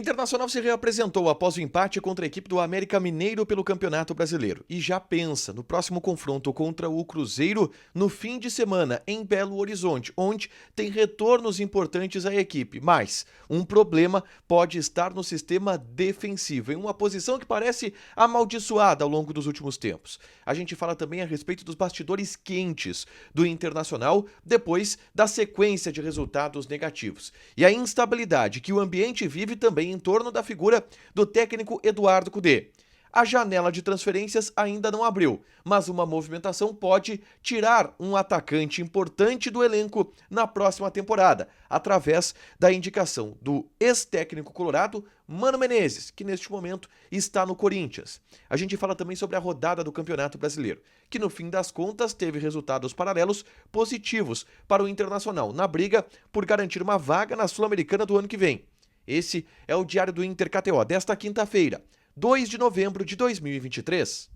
Internacional se reapresentou após o empate contra a equipe do América Mineiro pelo Campeonato Brasileiro e já pensa no próximo confronto contra o Cruzeiro no fim de semana em Belo Horizonte, onde tem retornos importantes à equipe, mas um problema pode estar no sistema defensivo, em uma posição que parece amaldiçoada ao longo dos últimos tempos. A gente fala também a respeito dos bastidores quentes do Internacional depois da sequência de resultados negativos e a instabilidade que o ambiente vive também em torno da figura do técnico Eduardo Cudê. A janela de transferências ainda não abriu, mas uma movimentação pode tirar um atacante importante do elenco na próxima temporada, através da indicação do ex-técnico colorado Mano Menezes, que neste momento está no Corinthians. A gente fala também sobre a rodada do Campeonato Brasileiro, que no fim das contas teve resultados paralelos positivos para o Internacional na briga por garantir uma vaga na Sul-Americana do ano que vem. Esse é o Diário do Inter KTO desta quinta-feira, 2 de novembro de 2023.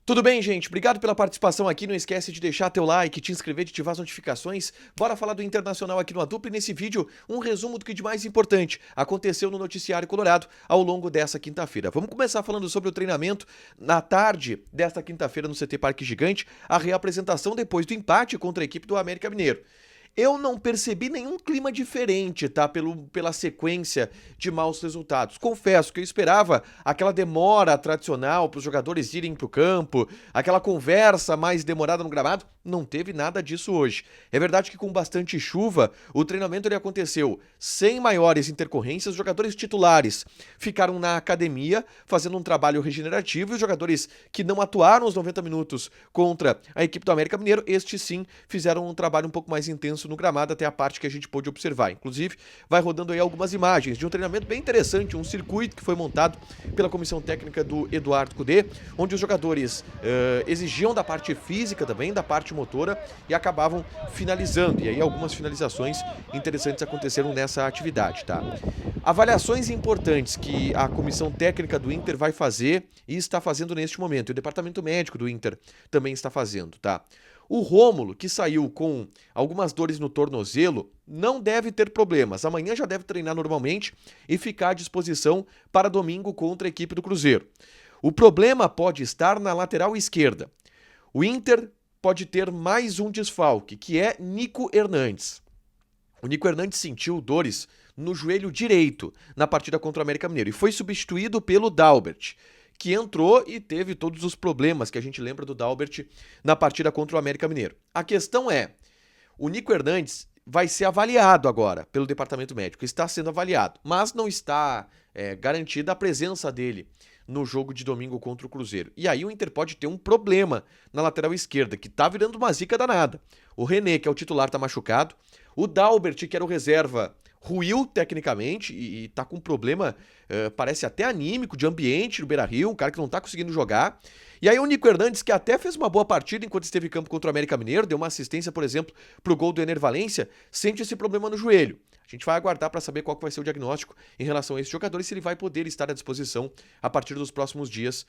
Tudo bem, gente? Obrigado pela participação aqui. Não esquece de deixar teu like, te inscrever, de ativar as notificações. Bora falar do Internacional aqui no A Dupla e nesse vídeo um resumo do que de mais importante aconteceu no noticiário colorado ao longo dessa quinta-feira. Vamos começar falando sobre o treinamento na tarde desta quinta-feira no CT Parque Gigante, a reapresentação depois do empate contra a equipe do América Mineiro. Eu não percebi nenhum clima diferente, tá? Pela sequência de maus resultados. Confesso que eu esperava aquela demora tradicional para os jogadores irem para o campo, aquela conversa mais demorada no gramado. Não teve nada disso hoje. É verdade que com bastante chuva, o treinamento ele aconteceu sem maiores intercorrências. Os jogadores titulares ficaram na academia fazendo um trabalho regenerativo e os jogadores que não atuaram os 90 minutos contra a equipe do América Mineiro, estes sim fizeram um trabalho um pouco mais intenso no gramado, até a parte que a gente pôde observar. Inclusive, vai rodando aí algumas imagens de um treinamento bem interessante, um circuito que foi montado pela comissão técnica do Eduardo Cudê, onde os jogadores exigiam da parte física também, da parte motora, e acabavam finalizando. E aí algumas finalizações interessantes aconteceram nessa atividade, tá? Avaliações importantes que a comissão técnica do Inter vai fazer e está fazendo neste momento, e o departamento médico do Inter também está fazendo, tá? O Rômulo, que saiu com algumas dores no tornozelo, não deve ter problemas. Amanhã já deve treinar normalmente e ficar à disposição para domingo contra a equipe do Cruzeiro. O problema pode estar na lateral esquerda. O Inter pode ter mais um desfalque, que é Nico Hernandes. O Nico Hernandes sentiu dores no joelho direito na partida contra o América Mineiro e foi substituído pelo Dalbert, que entrou e teve todos os problemas que a gente lembra do Dalbert na partida contra o América Mineiro. A questão é, o Nico Hernandes vai ser avaliado agora pelo departamento médico, está sendo avaliado, mas não está garantida a presença dele no jogo de domingo contra o Cruzeiro. E aí o Inter pode ter um problema na lateral esquerda, que tá virando uma zica danada. O René, que é o titular, tá machucado. O Dalbert, que era o reserva, ruiu tecnicamente e tá com um problema, parece até anímico, de ambiente no Beira-Rio, um cara que não tá conseguindo jogar. E aí o Nico Hernandes, que até fez uma boa partida enquanto esteve em campo contra o América Mineiro, deu uma assistência, por exemplo, pro gol do Ener Valencia, sente esse problema no joelho. A gente vai aguardar para saber qual que vai ser o diagnóstico em relação a esse jogador e se ele vai poder estar à disposição a partir dos próximos dias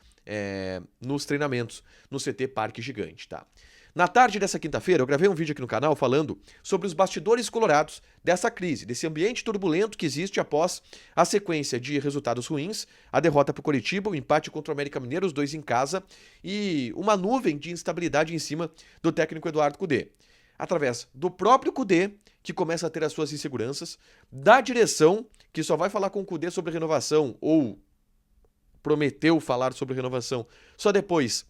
nos treinamentos no CT Parque Gigante, tá? Na tarde dessa quinta-feira, eu gravei um vídeo aqui no canal falando sobre os bastidores colorados dessa crise, desse ambiente turbulento que existe após a sequência de resultados ruins, a derrota para o Coritiba, o empate contra o América Mineiro, os dois em casa, e uma nuvem de instabilidade em cima do técnico Eduardo Cudê. Através do próprio Cudê, que começa a ter as suas inseguranças, da direção, que só vai falar com o Cudê sobre renovação, ou prometeu falar sobre renovação só depois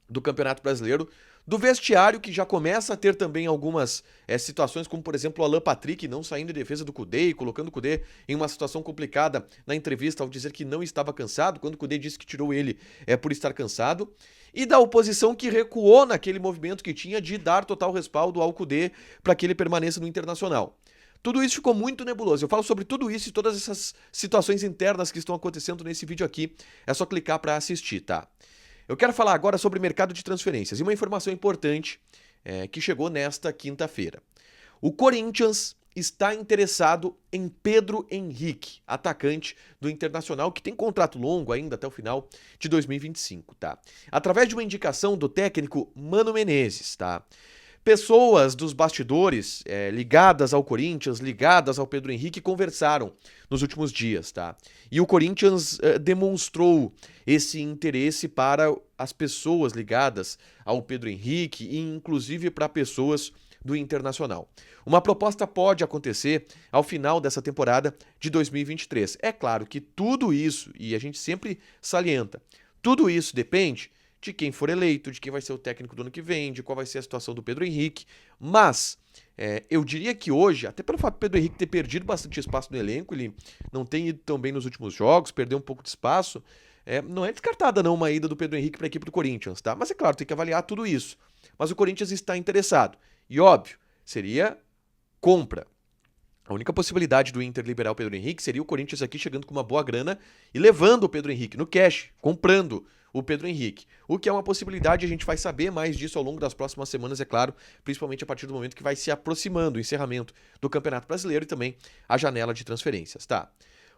do Campeonato Brasileiro, do vestiário, que já começa a ter também algumas situações, como por exemplo o Alan Patrick não saindo em defesa do Cudê e colocando o Cudê em uma situação complicada na entrevista ao dizer que não estava cansado, quando o Cudê disse que tirou ele por estar cansado, e da oposição que recuou naquele movimento que tinha de dar total respaldo ao Cudê para que ele permaneça no Internacional. Tudo isso ficou muito nebuloso. Eu falo sobre tudo isso e todas essas situações internas que estão acontecendo nesse vídeo aqui. É só clicar para assistir, tá? Eu quero falar agora sobre mercado de transferências e uma informação importante que chegou nesta quinta-feira. O Corinthians está interessado em Pedro Henrique, atacante do Internacional, que tem contrato longo ainda até o final de 2025, tá? Através de uma indicação do técnico Mano Menezes, tá? Pessoas dos bastidores ligadas ao Corinthians, ligadas ao Pedro Henrique, conversaram nos últimos dias, tá? E o Corinthians demonstrou esse interesse para as pessoas ligadas ao Pedro Henrique e inclusive para pessoas do Internacional. Uma proposta pode acontecer ao final dessa temporada de 2023. É claro que tudo isso, e a gente sempre salienta, tudo isso depende de quem for eleito, de quem vai ser o técnico do ano que vem, de qual vai ser a situação do Pedro Henrique, mas eu diria que hoje, até pelo fato do Pedro Henrique ter perdido bastante espaço no elenco, ele não tem ido tão bem nos últimos jogos, perdeu um pouco de espaço, não é descartada não uma ida do Pedro Henrique para a equipe do Corinthians, tá? Mas é claro, tem que avaliar tudo isso. Mas o Corinthians está interessado, e óbvio, seria compra. A única possibilidade do Inter liberar o Pedro Henrique seria o Corinthians aqui chegando com uma boa grana e levando o Pedro Henrique no cash, comprando o Pedro Henrique. O que é uma possibilidade, a gente vai saber mais disso ao longo das próximas semanas, é claro, principalmente a partir do momento que vai se aproximando o encerramento do Campeonato Brasileiro e também a janela de transferências, tá?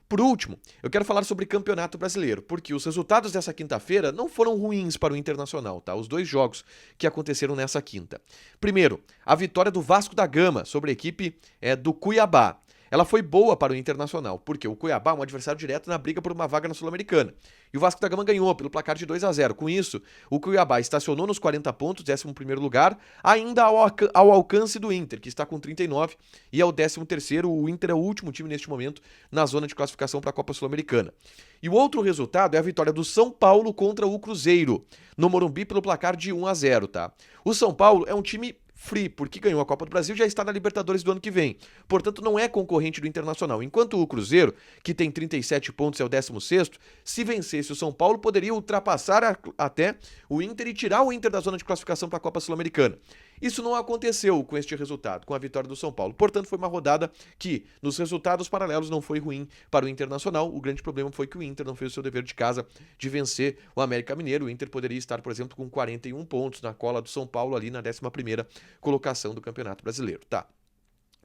Por último, eu quero falar sobre Campeonato Brasileiro, porque os resultados dessa quinta-feira não foram ruins para o Internacional, tá? Os dois jogos que aconteceram nessa quinta. Primeiro, a vitória do Vasco da Gama sobre a equipe do Cuiabá. Ela foi boa para o Internacional, porque o Cuiabá é um adversário direto na briga por uma vaga na Sul-Americana. E o Vasco da Gama ganhou pelo placar de 2-0. Com isso, o Cuiabá estacionou nos 40 pontos, 11º lugar, ainda ao alcance do Inter, que está com 39 e é o 13º. O Inter é o último time neste momento na zona de classificação para a Copa Sul-Americana. E o outro resultado é a vitória do São Paulo contra o Cruzeiro, no Morumbi pelo placar de 1-0, tá? O São Paulo é um time free, porque ganhou a Copa do Brasil e já está na Libertadores do ano que vem. Portanto, não é concorrente do Internacional. Enquanto o Cruzeiro, que tem 37 pontos, é o 16º, se vencesse o São Paulo, poderia ultrapassar até o Inter e tirar o Inter da zona de classificação para a Copa Sul-Americana. Isso não aconteceu com este resultado, com a vitória do São Paulo. Portanto, foi uma rodada que, nos resultados paralelos, não foi ruim para o Internacional. O grande problema foi que o Inter não fez o seu dever de casa de vencer o América Mineiro. O Inter poderia estar, por exemplo, com 41 pontos na cola do São Paulo ali na 11ª colocação do Campeonato Brasileiro, tá?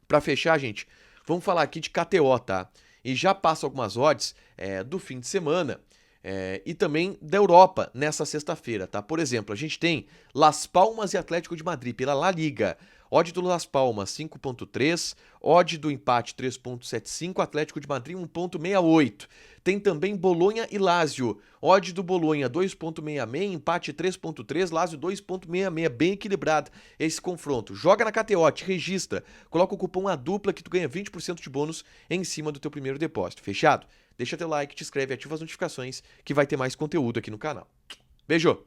Para fechar, gente, vamos falar aqui de KTO, tá? E já passo algumas odds do fim de semana e também da Europa nessa sexta-feira, tá? Por exemplo, a gente tem Las Palmas e Atlético de Madrid pela La Liga. Odd do Las Palmas 5.3, odd do empate 3.75, Atlético de Madrid 1.68. Tem também Bolonha e Lazio. Odd do Bolonha 2.66, empate 3.3, Lazio 2.66, bem equilibrado esse confronto. Joga na KTO, te registra, coloca o cupom ADUPLA que tu ganha 20% de bônus em cima do teu primeiro depósito. Fechado? Deixa teu like, te inscreve, ativa as notificações que vai ter mais conteúdo aqui no canal. Beijo!